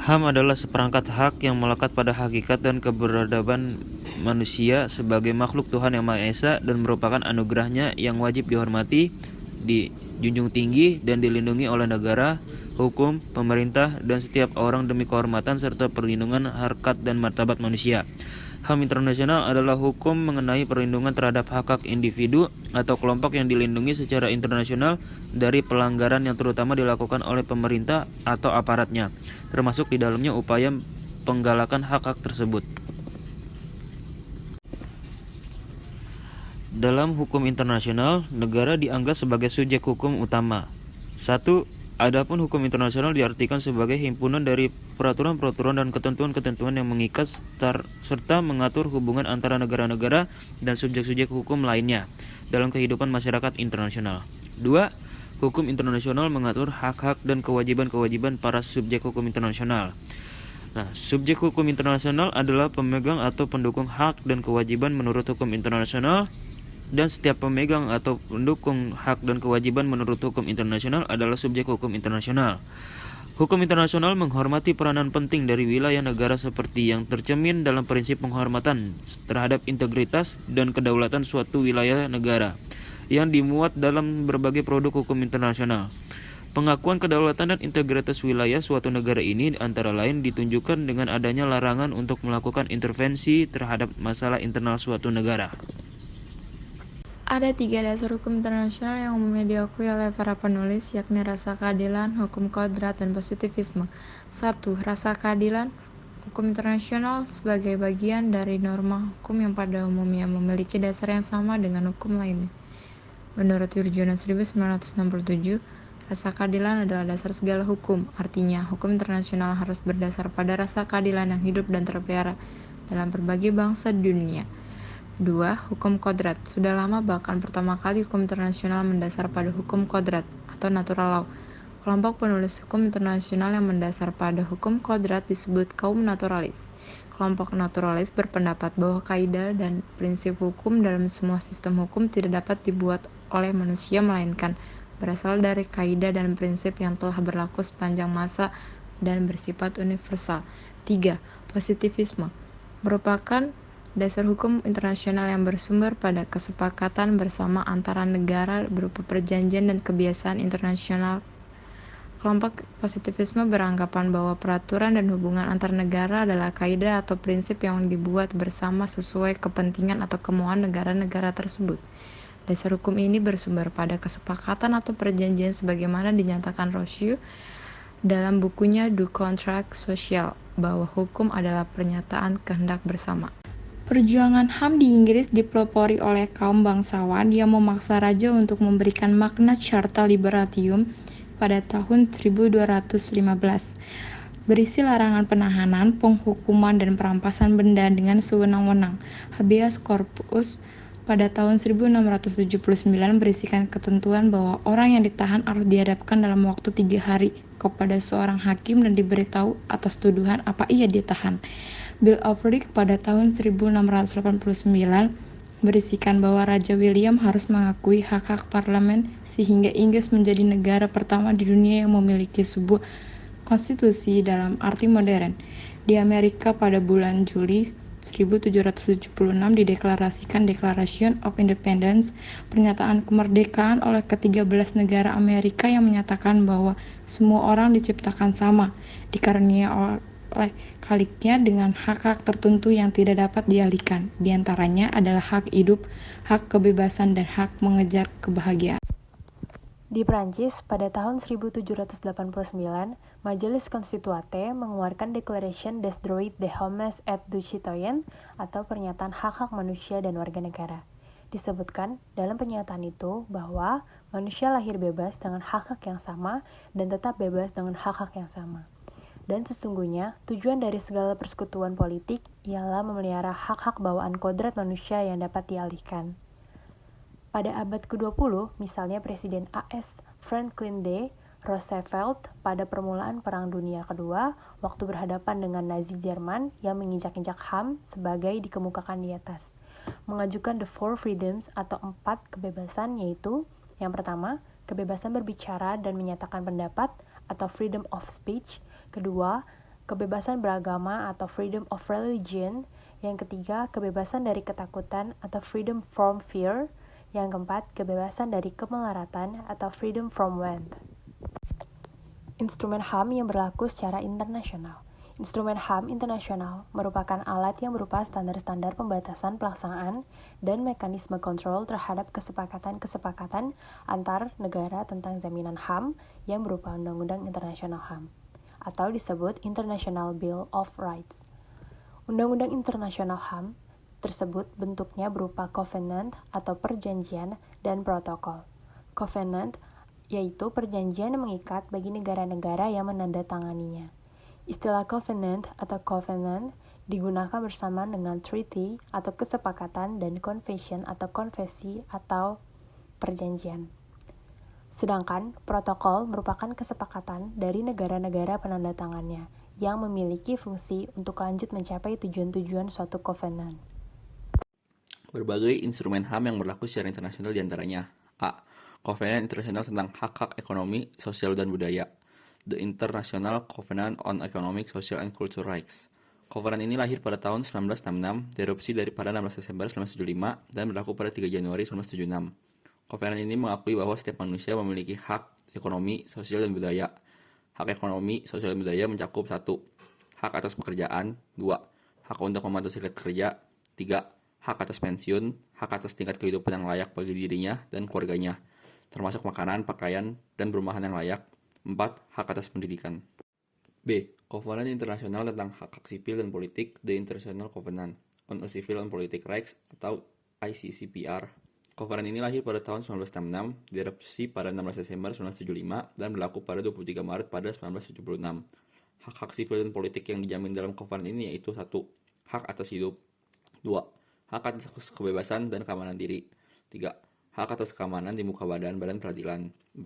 HAM adalah seperangkat hak yang melekat pada hakikat dan keberadaan manusia sebagai makhluk Tuhan Yang Maha Esa dan merupakan anugerahnya yang wajib dihormati, dijunjung tinggi, dan dilindungi oleh negara, hukum, pemerintah, dan setiap orang demi kehormatan serta perlindungan harkat dan martabat manusia. HAM internasional adalah hukum mengenai perlindungan terhadap hak-hak individu atau kelompok yang dilindungi secara internasional dari pelanggaran yang terutama dilakukan oleh pemerintah atau aparatnya, termasuk di dalamnya upaya penggalakan hak-hak tersebut. Dalam hukum internasional, negara dianggap sebagai subjek hukum utama. 1. Adapun hukum internasional diartikan sebagai himpunan dari peraturan-peraturan dan ketentuan-ketentuan yang mengikat serta mengatur hubungan antara negara-negara dan subjek-subjek hukum lainnya dalam kehidupan masyarakat internasional. 2. Hukum internasional mengatur hak-hak dan kewajiban-kewajiban para subjek hukum internasional. Subjek hukum internasional adalah pemegang atau pendukung hak dan kewajiban menurut hukum internasional, dan setiap pemegang atau pendukung hak dan kewajiban menurut hukum internasional adalah subjek hukum internasional. Hukum internasional menghormati peranan penting dari wilayah negara seperti yang tercermin dalam prinsip penghormatan terhadap integritas dan kedaulatan suatu wilayah negara yang dimuat dalam berbagai produk hukum internasional. Pengakuan kedaulatan dan integritas wilayah suatu negara ini antara lain ditunjukkan dengan adanya larangan untuk melakukan intervensi terhadap masalah internal suatu negara. Ada 3 dasar hukum internasional yang umumnya diakui oleh para penulis, yakni rasa keadilan, hukum kodrat, dan positivisme. 1. Rasa keadilan. Hukum internasional sebagai bagian dari norma hukum yang pada umumnya memiliki dasar yang sama dengan hukum lainnya. Menurut Wirjono 1967, rasa keadilan adalah dasar segala hukum. Artinya, hukum internasional harus berdasar pada rasa keadilan yang hidup dan terpelihara dalam berbagai bangsa di dunia. 2. Hukum kodrat. Sudah lama, bahkan pertama kali hukum internasional mendasar pada hukum kodrat atau natural law. Kelompok penulis hukum internasional yang mendasar pada hukum kodrat disebut kaum naturalis. Kelompok naturalis berpendapat bahwa kaidah dan prinsip hukum dalam semua sistem hukum tidak dapat dibuat oleh manusia, melainkan berasal dari kaidah dan prinsip yang telah berlaku sepanjang masa dan bersifat universal. 3. Positivisme merupakan dasar hukum internasional yang bersumber pada kesepakatan bersama antara negara berupa perjanjian dan kebiasaan internasional. Kelompok positivisme beranggapan bahwa peraturan dan hubungan antar negara adalah kaidah atau prinsip yang dibuat bersama sesuai kepentingan atau kemauan negara-negara tersebut. Dasar hukum ini bersumber pada kesepakatan atau perjanjian sebagaimana dinyatakan Rousseau dalam bukunya Du Contrat Social, bahwa hukum adalah pernyataan kehendak bersama. Perjuangan HAM di Inggris dipelopori oleh kaum bangsawan yang memaksa raja untuk memberikan makna Charta Liberatium pada tahun 1215, berisi larangan penahanan, penghukuman, dan perampasan benda dengan sewenang-wenang. Habeas corpus pada tahun 1679 berisikan ketentuan bahwa orang yang ditahan harus dihadapkan dalam waktu 3 hari kepada seorang hakim dan diberitahu atas tuduhan apa ia ditahan. Bill of Rights pada tahun 1689 berisikan bahwa Raja William harus mengakui hak-hak parlemen sehingga Inggris menjadi negara pertama di dunia yang memiliki sebuah konstitusi dalam arti modern. Di Amerika pada bulan Juli 1776 dideklarasikan Declaration of Independence, pernyataan kemerdekaan oleh ke-13 negara Amerika yang menyatakan bahwa semua orang diciptakan sama, dikaruniai oleh Khaliknya dengan hak-hak tertentu yang tidak dapat dialihkan. Di antaranya adalah hak hidup, hak kebebasan, dan hak mengejar kebahagiaan. Di Prancis, pada tahun 1789, Majelis Constituante mengeluarkan Declaration des droits de l'homme et du citoyen atau pernyataan hak-hak manusia dan warga negara. Disebutkan dalam pernyataan itu bahwa manusia lahir bebas dengan hak-hak yang sama dan tetap bebas dengan hak-hak yang sama. Dan sesungguhnya, tujuan dari segala persekutuan politik ialah memelihara hak-hak bawaan kodrat manusia yang dapat dialihkan. Pada abad ke-20, misalnya Presiden AS Franklin D. Roosevelt pada permulaan Perang Dunia Kedua, waktu berhadapan dengan Nazi Jerman yang menginjak-injak HAM sebagai dikemukakan di atas, mengajukan the four freedoms atau 4 kebebasan, yaitu yang pertama, kebebasan berbicara dan menyatakan pendapat atau freedom of speech. Kedua, kebebasan beragama atau freedom of religion. Yang ketiga, kebebasan dari ketakutan atau freedom from fear. Yang keempat, kebebasan dari kemelaratan atau freedom from want. Instrumen HAM yang berlaku secara internasional. Instrumen HAM internasional merupakan alat yang berupa standar-standar pembatasan pelaksanaan dan mekanisme kontrol terhadap kesepakatan-kesepakatan antar negara tentang jaminan HAM yang berupa Undang-Undang Internasional HAM, atau disebut International Bill of Rights. Undang-Undang Internasional HAM tersebut bentuknya berupa covenant atau perjanjian dan protokol. Covenant yaitu perjanjian yang mengikat bagi negara-negara yang menandatanganinya. Istilah covenant atau covenant digunakan bersama dengan treaty atau kesepakatan dan convention atau konvensi atau perjanjian. Sedangkan protokol merupakan kesepakatan dari negara-negara penandatangannya yang memiliki fungsi untuk lanjut mencapai tujuan-tujuan suatu covenant. Berbagai instrumen HAM yang berlaku secara internasional diantaranya A. Covenant Internasional tentang Hak-Hak Ekonomi, Sosial, dan Budaya. The International Covenant on Economic, Social, and Cultural Rights. Covenant ini lahir pada tahun 1966, diadopsi pada 16 Desember 1975, dan berlaku pada 3 Januari 1976. Covenant ini mengakui bahwa setiap manusia memiliki hak ekonomi, sosial, dan budaya. Hak ekonomi, sosial, dan budaya mencakup 1. Hak atas pekerjaan. 2. Hak untuk membantu serikat kerja. 3. Hak atas pensiun, hak atas tingkat kehidupan yang layak bagi dirinya dan keluarganya, termasuk makanan, pakaian, dan perumahan yang layak. 4. Hak atas pendidikan. B. Covenant Internasional tentang Hak-Hak Sipil dan Politik, The International Covenant on Civil and Political Rights atau ICCPR. Covenant ini lahir pada tahun 1966, diadopsi pada 16 Desember 1975, dan berlaku pada 23 Maret pada 1976. Hak-hak sipil dan politik yang dijamin dalam Covenant ini yaitu 1. Hak atas hidup. 2. Hak atas kebebasan dan keamanan diri. 3. Hak atas keamanan di muka badan peradilan. 4.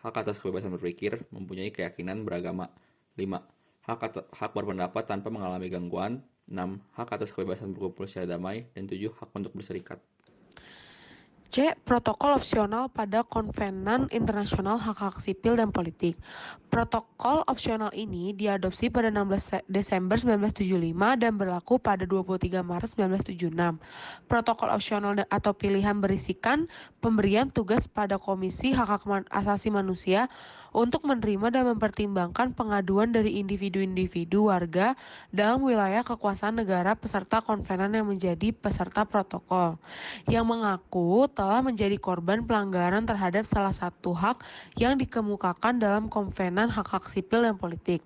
Hak atas kebebasan berpikir, mempunyai keyakinan beragama. 5. Hak berpendapat tanpa mengalami gangguan. 6. Hak atas kebebasan berkumpul secara damai. Dan 7. Hak untuk berserikat. C. Protokol opsional pada Konvenan Internasional Hak-Hak Sipil dan Politik. Protokol opsional ini diadopsi pada 16 Desember 1975 dan berlaku pada 23 Maret 1976. Protokol opsional atau pilihan berisikan pemberian tugas pada Komisi Hak Asasi Manusia untuk menerima dan mempertimbangkan pengaduan dari individu-individu warga dalam wilayah kekuasaan negara peserta konvenan yang menjadi peserta protokol, yang mengaku telah menjadi korban pelanggaran terhadap salah satu hak yang dikemukakan dalam konvenan hak-hak sipil dan politik.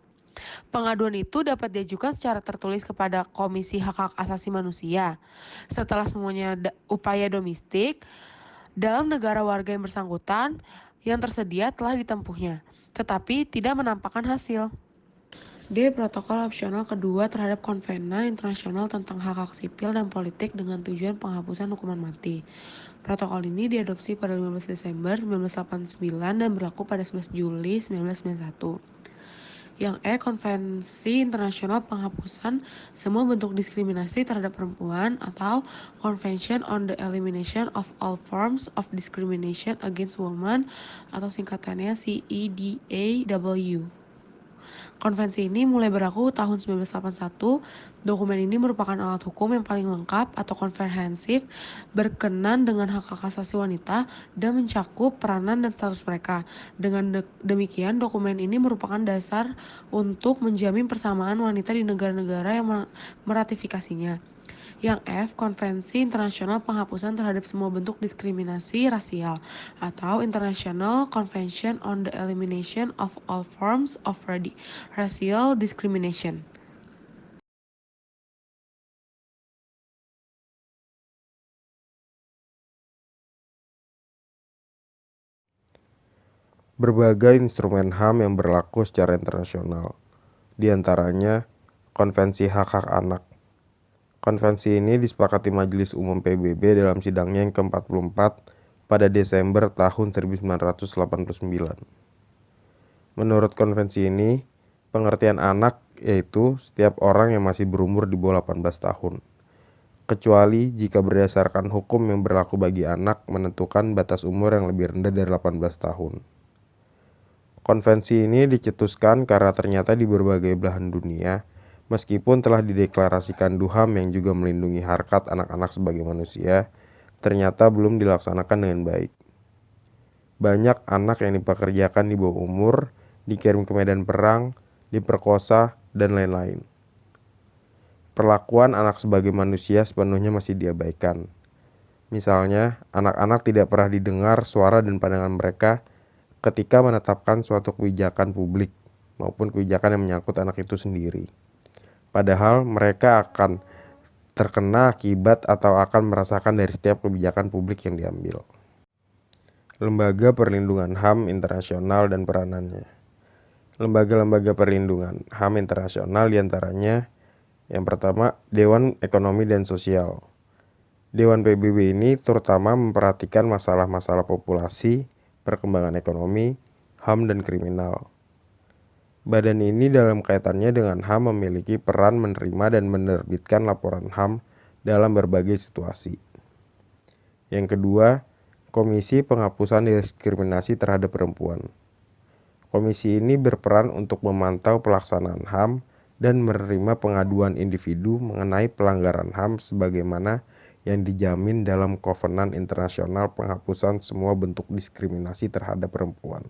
Pengaduan itu dapat diajukan secara tertulis kepada Komisi Hak Asasi Manusia. Setelah semuanya upaya domestik dalam negara warga yang bersangkutan yang tersedia telah ditempuhnya, tetapi tidak menampakkan hasil. D. Protokol opsional kedua terhadap Konvenan Internasional tentang Hak-Hak Sipil dan Politik dengan tujuan penghapusan hukuman mati. Protokol ini diadopsi pada 15 Desember 1989 dan berlaku pada 11 Juli 1991. Yang E. Konvensi Internasional Penghapusan Semua Bentuk Diskriminasi Terhadap Perempuan atau Convention on the Elimination of All Forms of Discrimination Against Women atau singkatannya CEDAW. Konvensi ini mulai berlaku tahun 1981. Dokumen ini merupakan alat hukum yang paling lengkap atau komprehensif berkenan dengan hak asasi wanita dan mencakup peranan dan status mereka. Dengan demikian, dokumen ini merupakan dasar untuk menjamin persamaan wanita di negara-negara yang meratifikasinya. Yang F. Konvensi Internasional Penghapusan Terhadap Semua Bentuk Diskriminasi Rasial atau International Convention on the Elimination of All Forms of Racial Discrimination. Berbagai instrumen HAM yang berlaku secara internasional, di antaranya Konvensi Hak-Hak Anak. Konvensi ini disepakati Majelis Umum PBB dalam sidangnya yang ke-44 pada Desember tahun 1989. Menurut konvensi ini, pengertian anak yaitu setiap orang yang masih berumur di bawah 18 tahun, kecuali jika berdasarkan hukum yang berlaku bagi anak menentukan batas umur yang lebih rendah dari 18 tahun. Konvensi ini dicetuskan karena ternyata di berbagai belahan dunia, Meskipun telah dideklarasikan DUHAM yang juga melindungi harkat anak-anak sebagai manusia, ternyata belum dilaksanakan dengan baik. Banyak anak yang dipekerjakan di bawah umur, dikirim ke medan perang, diperkosa, dan lain-lain. Perlakuan anak sebagai manusia sepenuhnya masih diabaikan. Misalnya, anak-anak tidak pernah didengar suara dan pandangan mereka ketika menetapkan suatu kebijakan publik maupun kebijakan yang menyangkut anak itu sendiri. Padahal mereka akan terkena akibat atau akan merasakan dari setiap kebijakan publik yang diambil. Lembaga Perlindungan HAM Internasional dan peranannya. Lembaga-lembaga perlindungan HAM internasional diantaranya yang pertama, Dewan Ekonomi dan Sosial. Dewan PBB ini terutama memperhatikan masalah-masalah populasi, perkembangan ekonomi, HAM, dan kriminal. Badan ini dalam kaitannya dengan HAM memiliki peran menerima dan menerbitkan laporan HAM dalam berbagai situasi. Yang kedua, Komisi Penghapusan Diskriminasi Terhadap Perempuan. Komisi ini berperan untuk memantau pelaksanaan HAM dan menerima pengaduan individu mengenai pelanggaran HAM sebagaimana yang dijamin dalam Kovenan Internasional Penghapusan Semua Bentuk Diskriminasi Terhadap Perempuan.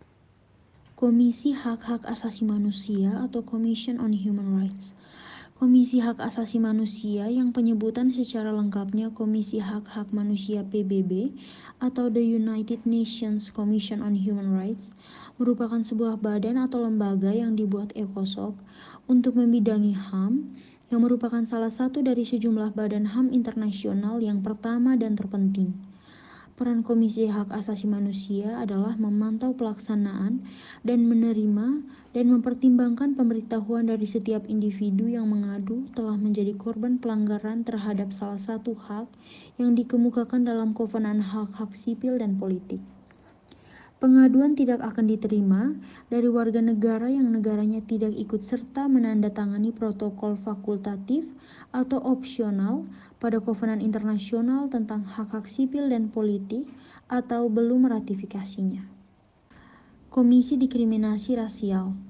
Komisi Hak-Hak Asasi Manusia atau Commission on Human Rights. Komisi Hak Asasi Manusia yang penyebutan secara lengkapnya Komisi Hak-Hak Manusia PBB atau The United Nations Commission on Human Rights merupakan sebuah badan atau lembaga yang dibuat ECOSOC untuk membidangi HAM yang merupakan salah satu dari sejumlah badan HAM internasional yang pertama dan terpenting. Peran Komisi Hak Asasi Manusia adalah memantau pelaksanaan dan menerima dan mempertimbangkan pemberitahuan dari setiap individu yang mengadu telah menjadi korban pelanggaran terhadap salah satu hak yang dikemukakan dalam Kovenan Hak-Hak Sipil dan Politik. Pengaduan tidak akan diterima dari warga negara yang negaranya tidak ikut serta menandatangani protokol fakultatif atau opsional pada Kovenan Internasional tentang hak-hak sipil dan politik atau belum meratifikasinya. Komisi Diskriminasi Rasial.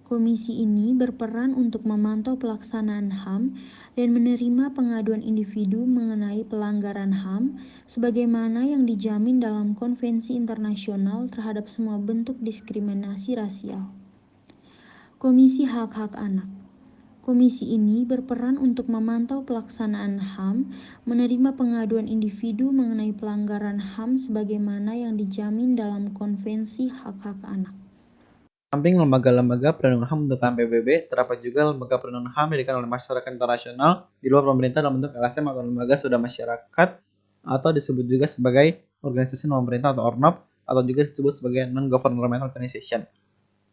Komisi ini berperan untuk memantau pelaksanaan HAM dan menerima pengaduan individu mengenai pelanggaran HAM sebagaimana yang dijamin dalam Konvensi Internasional terhadap semua bentuk diskriminasi rasial. Komisi Hak-Hak Anak. Komisi ini berperan untuk memantau pelaksanaan HAM, menerima pengaduan individu mengenai pelanggaran HAM sebagaimana yang dijamin dalam Konvensi Hak-Hak Anak. Samping lembaga-lembaga perlindungan HAM untuk PBB, terdapat juga lembaga perlindungan HAM yang didirikan oleh masyarakat internasional di luar pemerintah dalam bentuk LSM atau lembaga sudah masyarakat atau disebut juga sebagai organisasi non pemerintah atau ORNOP atau juga disebut sebagai non-governmental organization.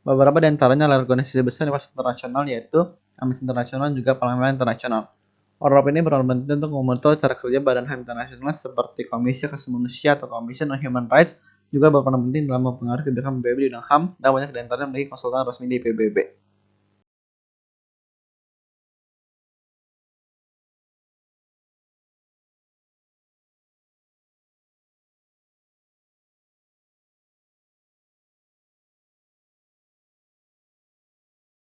Beberapa di antaranya adalah organisasi besar di pasar internasional yaitu Amnesty International dan juga Parlemen Internasional. ORNOP ini berperan penting untuk memonitor cara kerja badan HAM internasional seperti Komisi Hak Asasi Manusia atau Commission on Human Rights juga berperan penting dalam mempengaruhi kebijakan PBB di bidang HAM dan banyak di antaranya memiliki konsultan resmi di PBB.